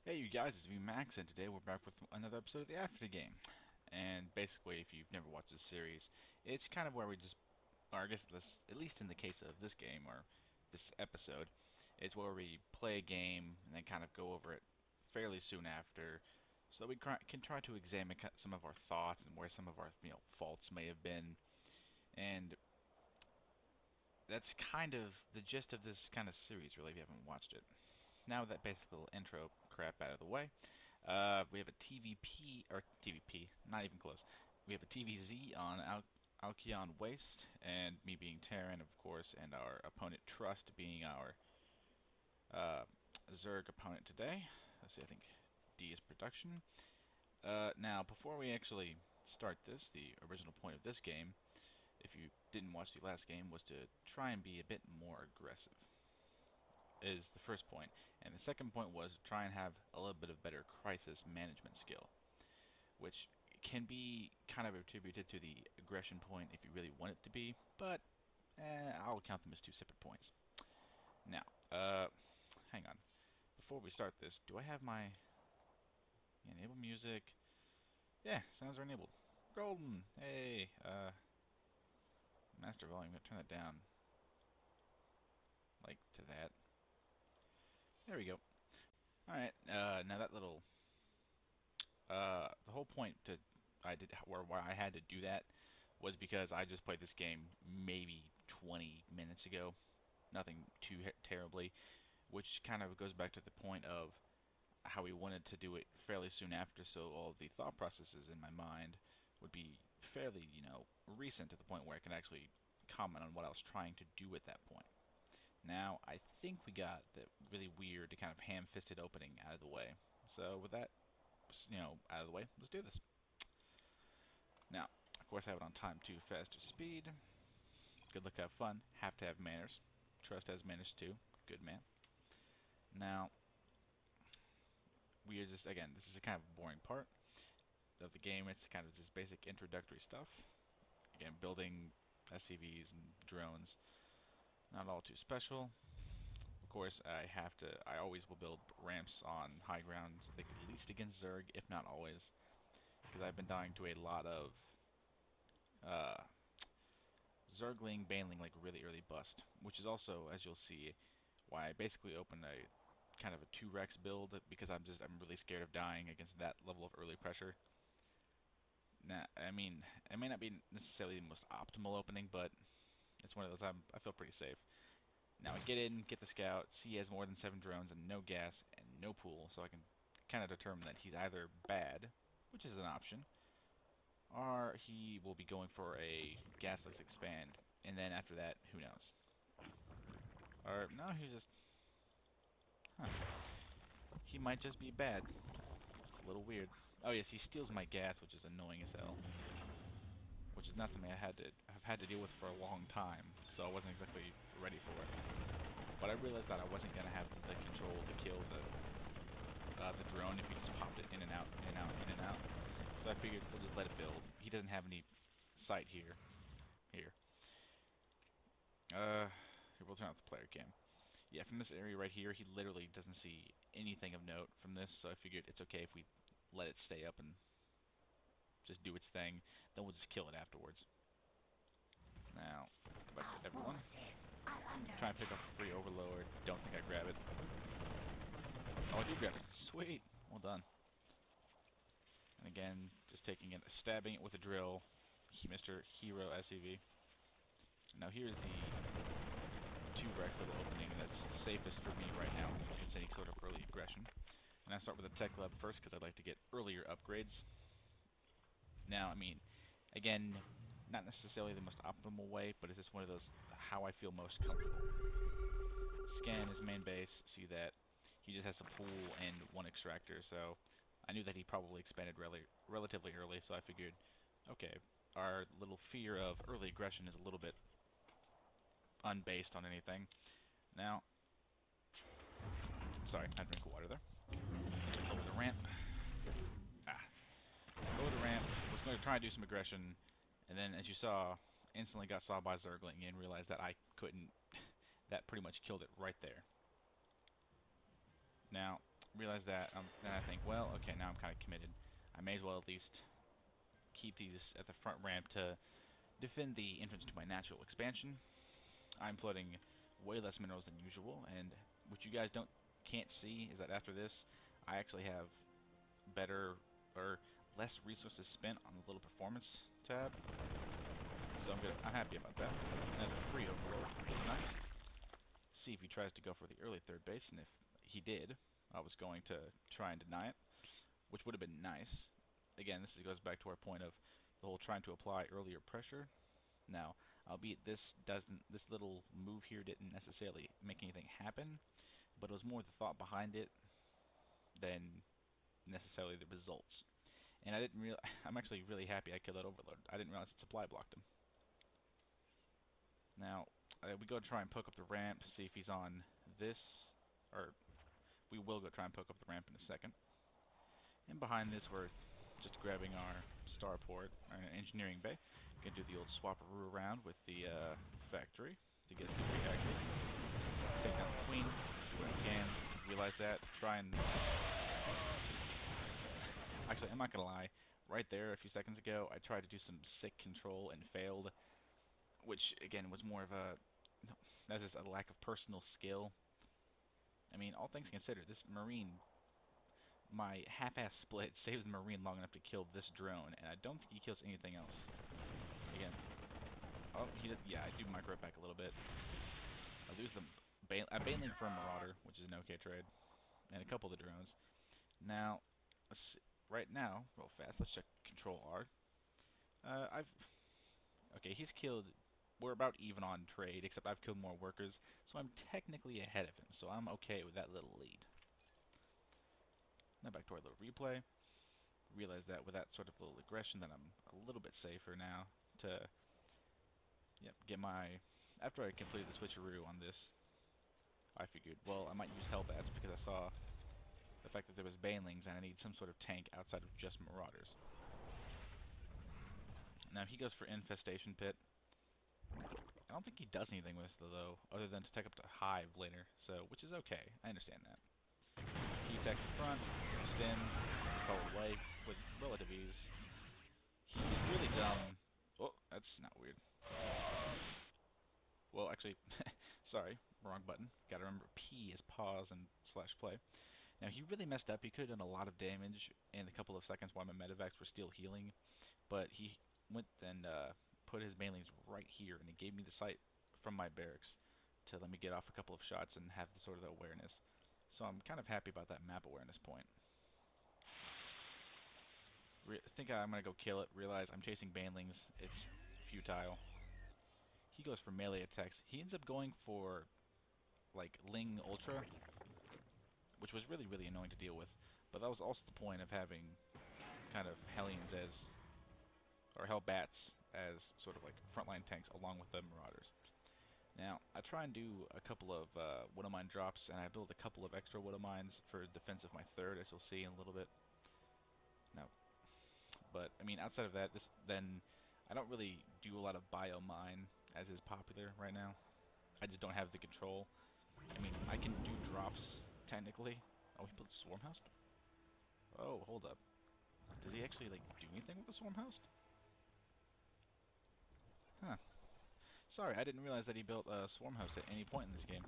Hey you guys, it's me Max, and today we're back with another episode of the Aftergame. And basically, if you've never watched this series, it's kind of where we just, or I guess this, at least in the case of this game or this episode, it's where we play a game and then kind of go over it fairly soon after, so we can try to examine some of our thoughts and where some of our faults may have been. And that's kind of the gist of this kind of series, really, if you haven't watched it. Now with that basic little intro crap out of the way, we have a TVP, or TVP, not even close. We have a TVZ on Alkion Waste, and me being Terran, of course, and our opponent Trust being our uh, Zerg opponent today. Let's see, I think D is production. Now, before we actually start this, the original point of this game, if you didn't watch the last game, was to try and be a bit more aggressive. Is the first point. And the second point was try and have a little bit of better crisis management skill, which can be kind of attributed to the aggression point if you really want it to be, but I'll count them as two separate points. Now, hang on. Before we start this, do I have my enable music? Yeah, sounds are enabled. Golden! Hey, master volume, I'm gonna turn that down. Like to that. There we go. Alright, now that little the whole point to why I had to do that was because I just played this game maybe 20 minutes ago, nothing too terribly, which kind of goes back to the point of how we wanted to do it fairly soon after, so all the thought processes in my mind would be fairly, recent to the point where I can actually comment on what I was trying to do at that point. Now, I think we got the really weird kind of ham-fisted opening out of the way. So with that, out of the way, let's do this. Now, of course I have it on time 2, faster speed. Good luck, have fun. Have to have manners. Trust has manners too. Good man. Now, we are just, again, this is a kind of boring part of the game. It's kind of just basic introductory stuff. Again, building SCVs and drones. Not all too special. Of course, I always will build ramps on high ground, at least against Zerg, if not always. Because I've been dying to a lot of Zergling, Baneling, like really early bust, which is also, as you'll see, why I basically opened a kind of a 2-Rex build, because I'm really scared of dying against that level of early pressure. Now, I mean, it may not be necessarily the most optimal opening, but it's one of those I feel pretty safe. Now I get in, get the scout, see he has more than 7 drones and no gas and no pool, so I can kind of determine that he's either bad, which is an option, or he will be going for a gasless expand, and then after that, who knows. Or, no, he's just... Huh. He might just be bad. A little weird. Oh yes, he steals my gas, which is annoying as hell. Which is not something I've had to deal with for a long time, so I wasn't exactly ready for it. But I realized that I wasn't going to have the control to kill the drone if he just popped it in and out, in and out, in and out. So I figured we'll just let it build. He doesn't have any sight here. We'll turn off the player cam. Yeah, from this area right here, he literally doesn't see anything of note from this, so I figured it's okay if we let it stay up and just do its thing. Then we'll just kill it afterwards. Now, go back to everyone. Try and pick up a free overload. Don't think I grab it. Oh, I do grab it. Sweet. Well done. And again, just taking it, stabbing it with a drill. Mr. Hero SCV. Now here's the 2-Rex little opening that's safest for me right now against any sort of early aggression. And I start with the tech lab first because I'd like to get earlier upgrades. Now, I mean, again, not necessarily the most optimal way, but it's just one of those how I feel most comfortable. Scan his main base, see that he just has a pool and 1 extractor, so I knew that he probably expanded relatively early, so I figured, okay, our little fear of early aggression is a little bit unbased on anything. Now, sorry, I had a drink of water there. Over the ramp. Over the ramp. Was going to try and do some aggression, and then, as you saw, instantly got saw by Zergling and realized that I couldn't. That pretty much killed it right there. Now, realize that, then I think, well, okay, now I'm kind of committed. I may as well at least keep these at the front ramp to defend the entrance to my natural expansion. I'm flooding way less minerals than usual, and what you guys can't see is that after this, I actually have better or less resources spent on the little performance tab. So I'm happy about that. Another free overload, which is nice. See if he tries to go for the early third base, and if he did, I was going to try and deny it, which would have been nice. Again, this goes back to our point of the whole trying to apply earlier pressure. Now, albeit this little move here didn't necessarily make anything happen, but it was more the thought behind it than necessarily the results. And I'm actually really happy I killed that overload. I didn't realize it supply blocked him. Now, we go try and poke up the ramp, see if he's on this, or we will go try and poke up the ramp in a second. And behind this, we're just grabbing our starport, our engineering bay. Gonna do the old swapperoo around with the factory to get the reactor. Take down the queen, do what I can. Realize that. Try and actually, I'm not gonna lie. Right there, a few seconds ago, I tried to do some sick control and failed, which again was more of that's just a lack of personal skill. I mean, all things considered, this Marine, my half-ass split saved the Marine long enough to kill this drone, and I don't think he kills anything else. Again, oh, he did, yeah, I do micro back a little bit. I lose a Baneling for a Marauder, which is an okay trade, and a couple of the drones. Now, let's see, right now, real fast, let's check Control R. Okay, he's killed. We're about even on trade, except I've killed more workers, so I'm technically ahead of him. So I'm okay with that little lead. Now back to our little replay. Realize that with that sort of little aggression, that I'm a little bit safer now to get my. After I completed the switcheroo on this, I figured, well, I might use Hellbats because I saw the fact that there was Banelings and I need some sort of tank outside of just Marauders. Now he goes for Infestation Pit. I don't think he does anything with it though, other than to take up the hive later, so which is okay. I understand that. He attacks the front, extend, fall away with relative ease. He's really dumb. Oh, that's not weird. Well, actually, sorry, wrong button. Gotta remember P is pause and /play. Now he really messed up. He could have done a lot of damage in a couple of seconds while my medevacs were still healing, but he went and put his banelings right here, and it gave me the sight from my barracks to let me get off a couple of shots and have the sort of awareness. So I'm kind of happy about that map awareness point. Think I'm going to go kill it, realize I'm chasing banelings, it's futile. He goes for melee attacks. He ends up going for, like, Ling Ultra, which was really, really annoying to deal with. But that was also the point of having kind of Hellions as, or Hellbats as sort of like frontline tanks along with the Marauders. Now, I try and do a couple of Widow Mine drops, and I build a couple of extra Widow Mines for defense of my third, as you'll see in a little bit. Now, but, I mean, outside of that, then I don't really do a lot of Biomine, as is popular right now. I just don't have the control. I mean, I can do drops, technically. Oh, he built a Swarm House? Oh, hold up. Does he actually, like, do anything with the Swarm House? Huh. Sorry, I didn't realize that he built a Swarm House at any point in this game.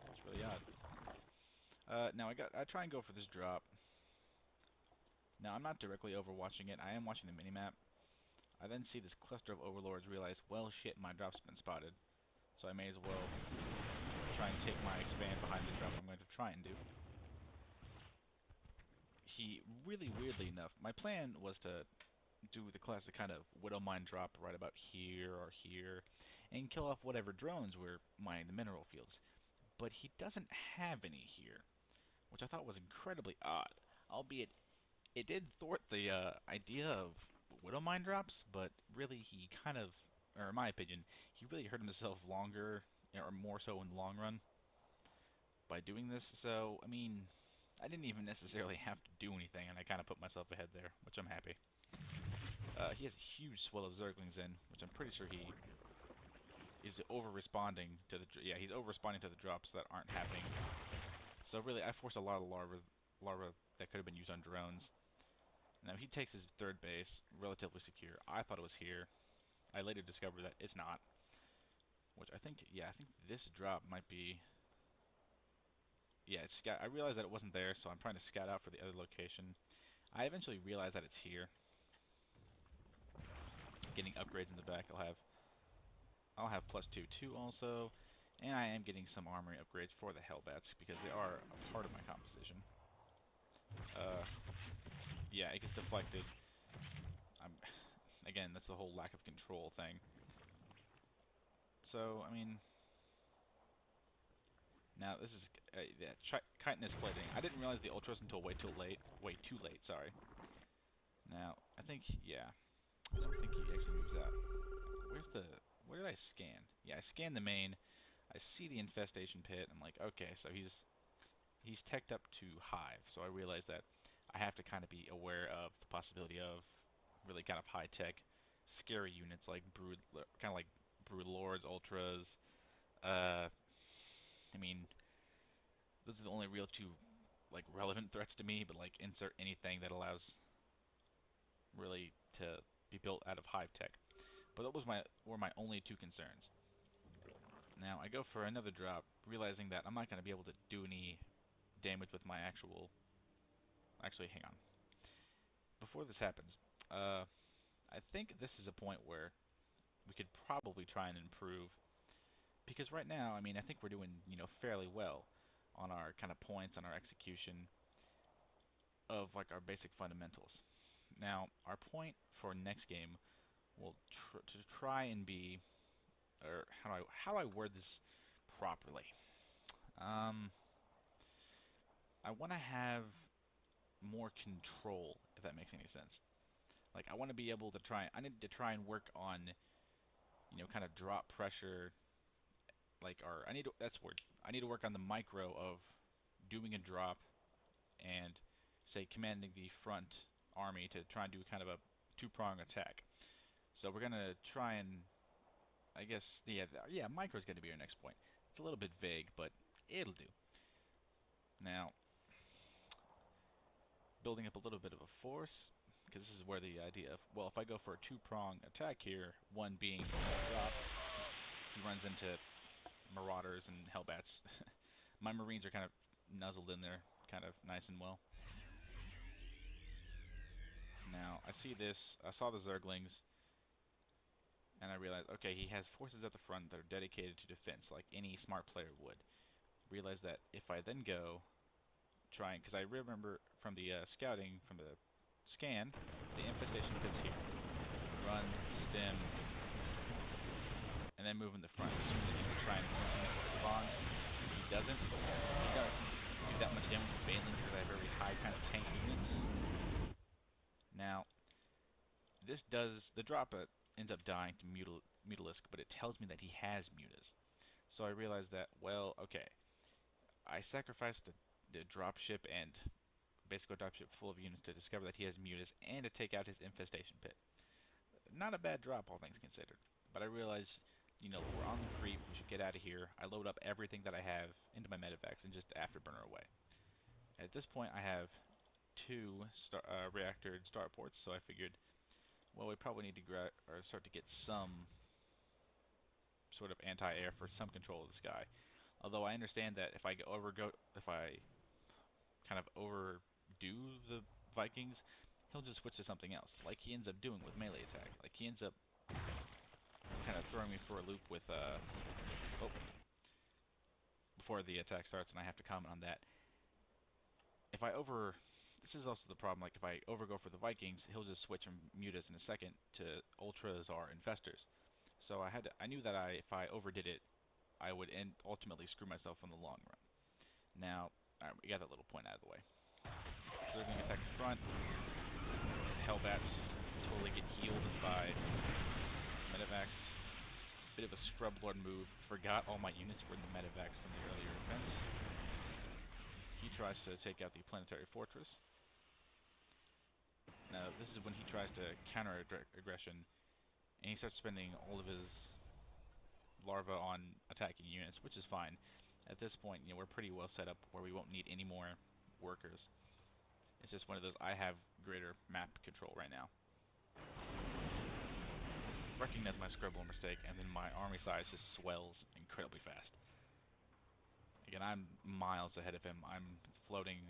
That's really odd. Now, I try and go for this drop. Now, I'm not directly overwatching it. I am watching the minimap. I then see this cluster of overlords, realize, well, shit, my drop's been spotted. So I may as well try and take my expand behind the drop I'm going to try and do. He, really weirdly enough, my plan was to do the classic kind of Widow Mine drop right about here or here, and kill off whatever drones were mining the mineral fields. But he doesn't have any here, which I thought was incredibly odd, albeit it did thwart the idea of Widow Mine drops, but really he kind of, or in my opinion, he really hurt himself longer, or more so in the long run, by doing this. So, I mean, I didn't even necessarily have to do anything, and I kind of put myself ahead there, which I'm happy. He has a huge swell of Zerglings in, which I'm pretty sure he is over-responding to the... Yeah, he's over-responding to the drops that aren't happening. So really, I forced a lot of larva that could have been used on drones. Now he takes his third base, relatively secure. I thought it was here. I later discovered that it's not, which I think, yeah, I think this drop might be, yeah, it's scout. I realized that it wasn't there, so I'm trying to scout out for the other location. I eventually realized that it's here. Getting upgrades in the back. I'll have +2/2 also, and I am getting some armory upgrades for the Hellbats because they are a part of my composition. Yeah, it gets deflected. I'm, again, that's the whole lack of control thing. So, I mean, now this is yeah, chitinous plating. I didn't realize the ultras until way too late. Sorry. Now, I think, yeah, I don't think he actually moves out. Where did I scan? Yeah, I scanned the main. I see the infestation pit. I'm like, okay, so he's teched up to hive. So I realize that I have to kind of be aware of the possibility of really kind of high tech, scary units like brood lords, ultras. I mean, those are the only real two like relevant threats to me. But like, insert anything that allows really to be built out of hive tech. But those were my only two concerns. Now I go for another drop, realizing that I'm not going to be able to do any damage with my actual. Actually, hang on. Before this happens, I think this is a point where we could probably try and improve, because right now, I mean, I think we're doing, fairly well on our kind of points, on our execution of like our basic fundamentals. Now, our point for next game will to try and be, or how do I word this properly? I want to have more control, if that makes any sense. Like, I want to be able to I need to try and work on, kind of drop pressure, that's word. I need to work on the micro of doing a drop and, say, commanding the front army to try and do kind of a two-prong attack. So we're going to try and, I guess, yeah, micro is going to be our next point. It's a little bit vague, but it'll do. Now, building up a little bit of a force, because this is where the idea of, well, if I go for a two-prong attack here, one being a drop, he runs into marauders and hellbats. My marines are kind of nuzzled in there, kind of nice and well. Now, I see this, I saw the Zerglings, and I realized, okay, he has forces at the front that are dedicated to defense, like any smart player would. Realize that if I then go, because I remember from the scouting, from the scan, the infestation pit's here. Run, stem, and then move in the front. Assuming that he would try and spawn. He doesn't. He doesn't do that much damage with Baneling because I have very high kind of tank units. Now, the drop ends up dying to Mutalisk, but it tells me that he has mutas. So I realized that, well, okay, I sacrificed the dropship and basically a dropship full of units to discover that he has mutas and to take out his infestation pit. Not a bad drop, all things considered. But I realized, we're on the creep, we should get out of here. I load up everything that I have into my medevacs and just afterburner away. At this point, I have two reactor starports, so I figured, well, we probably need to start to get some sort of anti-air for some control of the sky. Although I understand that if I kind of overdo the Vikings, he'll just switch to something else, like he ends up doing with melee attack. Like he ends up kind of throwing me for a loop with before the attack starts, and I have to comment on that. This is also the problem. Like if I overgo for the Vikings, he'll just switch from mutas in a second to ultras or infestors. So I knew that if I overdid it, I would ultimately screw myself in the long run. Now, alright, we got that little point out of the way. So they're going to attack the front. Hellbats totally get healed by medevacs. Bit of a scrub lord move. Forgot all my units were in the medevacs from the earlier events. He tries to take out the planetary fortress. Now, this is when he tries to counter aggression, and he starts spending all of his larvae on attacking units, which is fine. At this point, we're pretty well set up where we won't need any more workers. It's just one of those I have greater map control right now. Recognize my scribble mistake, and then my army size just swells incredibly fast. Again, I'm miles ahead of him. I'm floating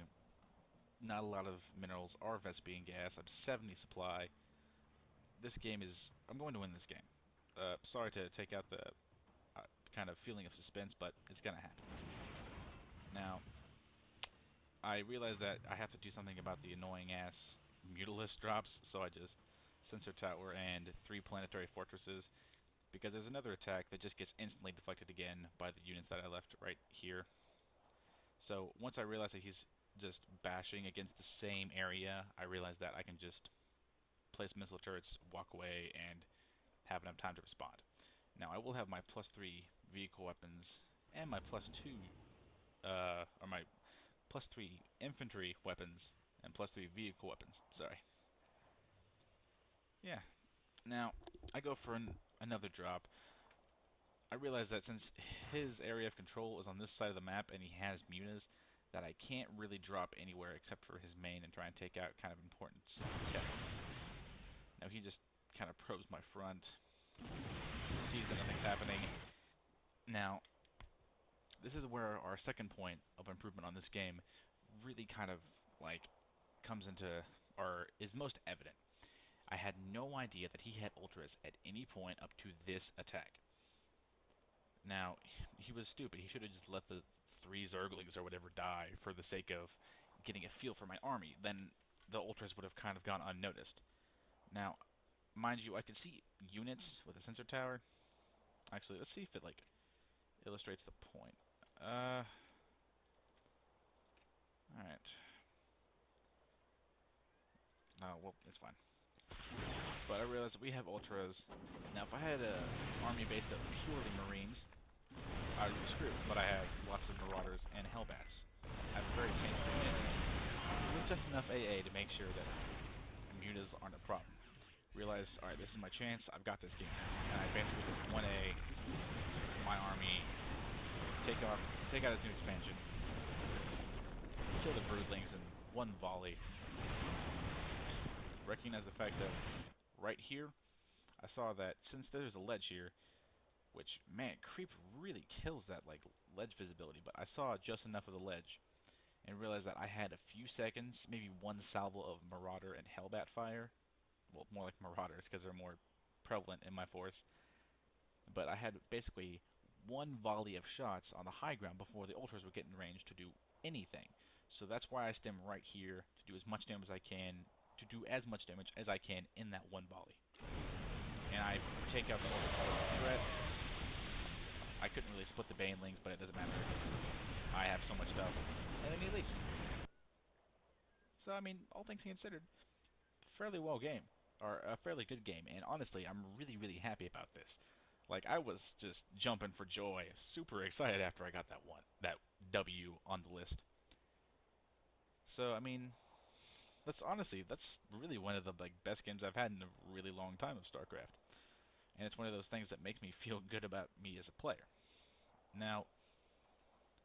not a lot of minerals or Vespian gas. I'm 70 supply. This game is... I'm going to win this game. Sorry to take out the kind of feeling of suspense, but it's going to happen. Now, I realize that I have to do something about the annoying-ass Mutalisk drops, so I just Sensor Tower and 3 Planetary Fortresses, because there's another attack that just gets instantly deflected again by the units that I left right here. So once I realize that he's just bashing against the same area, I realize that I can just place missile turrets, walk away, and have enough time to respond. Now I will have my +3 vehicle weapons and my +2, or my +3 infantry weapons and +3 vehicle weapons. Sorry. Yeah. Now I go for another drop. I realize that since his area of control is on this side of the map and he has mutas, that I can't really drop anywhere except for his main and try and take out kind of important chests. Now he just kind of probes my front, sees that nothing's happening. Now, this is where our second point of improvement on this game really kind of, like, comes into, or is most evident. I had no idea that he had ultras at any point up to this attack. Now, he was stupid. He should have just let the 3 Zerglings or whatever die for the sake of getting a feel for my army. Then the ultras would have kind of gone unnoticed. Now, mind you, I could see units with a sensor tower. Actually, let's see if it, like, illustrates the point. Alright. No, well, it's fine. But I realized we have ultras. Now, if I had an army based of purely Marines, I would be screwed. But I have lots of Marauders and Hellbats. I have a very tanky unit with just enough AA to make sure that mutas aren't a problem. Realized, alright, this is my chance. I've got this game. And I basically just 1A my army, take out his new expansion, kill the Broodlings in one volley. Recognize the fact that right here, I saw that since there's a ledge here, which, man, creep really kills that, like, ledge visibility, but I saw just enough of the ledge and realized that I had a few seconds, maybe one salvo of Marauder and Hellbat fire. Well, more like Marauders because they're more prevalent in my force. But I had basically one volley of shots on the high ground before the ultras would get in range to do anything. So that's why I stem right here to do as much damage as I can, in that one volley. And I take out the ultra threat. I couldn't really split the Banelings, but it doesn't matter. I have so much stuff. And then he leaves. So, I mean, all things considered, fairly well game. Or a fairly good game. And honestly, I'm really, really happy about this. Like, I was just jumping for joy, super excited after I got that W on the list. So, I mean, that's really one of the best games I've had in a really long time of StarCraft. And it's one of those things that makes me feel good about me as a player. Now,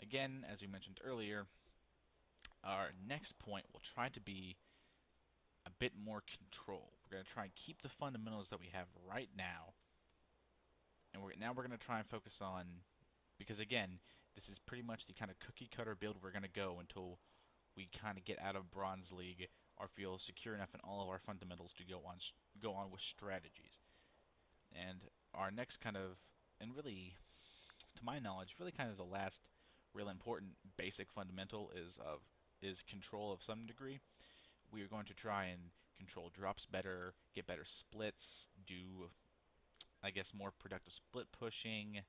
again, as we mentioned earlier, our next point will try to be a bit more control. We're going to try and keep the fundamentals that we have right now, and now we're going to try and focus on, because again, this is pretty much the kind of cookie-cutter build we're going to go until we kind of get out of Bronze League or feel secure enough in all of our fundamentals to go on with strategies. And our next kind of, and really, to my knowledge, really kind of the last real important basic fundamental is control of some degree. We are going to try and control drops better, get better splits, do, I guess, more productive split pushing.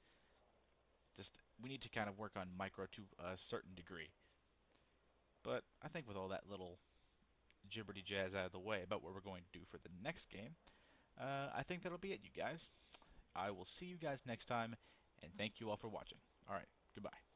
We need to kind of work on micro to a certain degree. But I think with all that little gibberty jazz out of the way about what we're going to do for the next game, I think that'll be it, you guys. I will see you guys next time, and thank you all for watching. Alright, goodbye.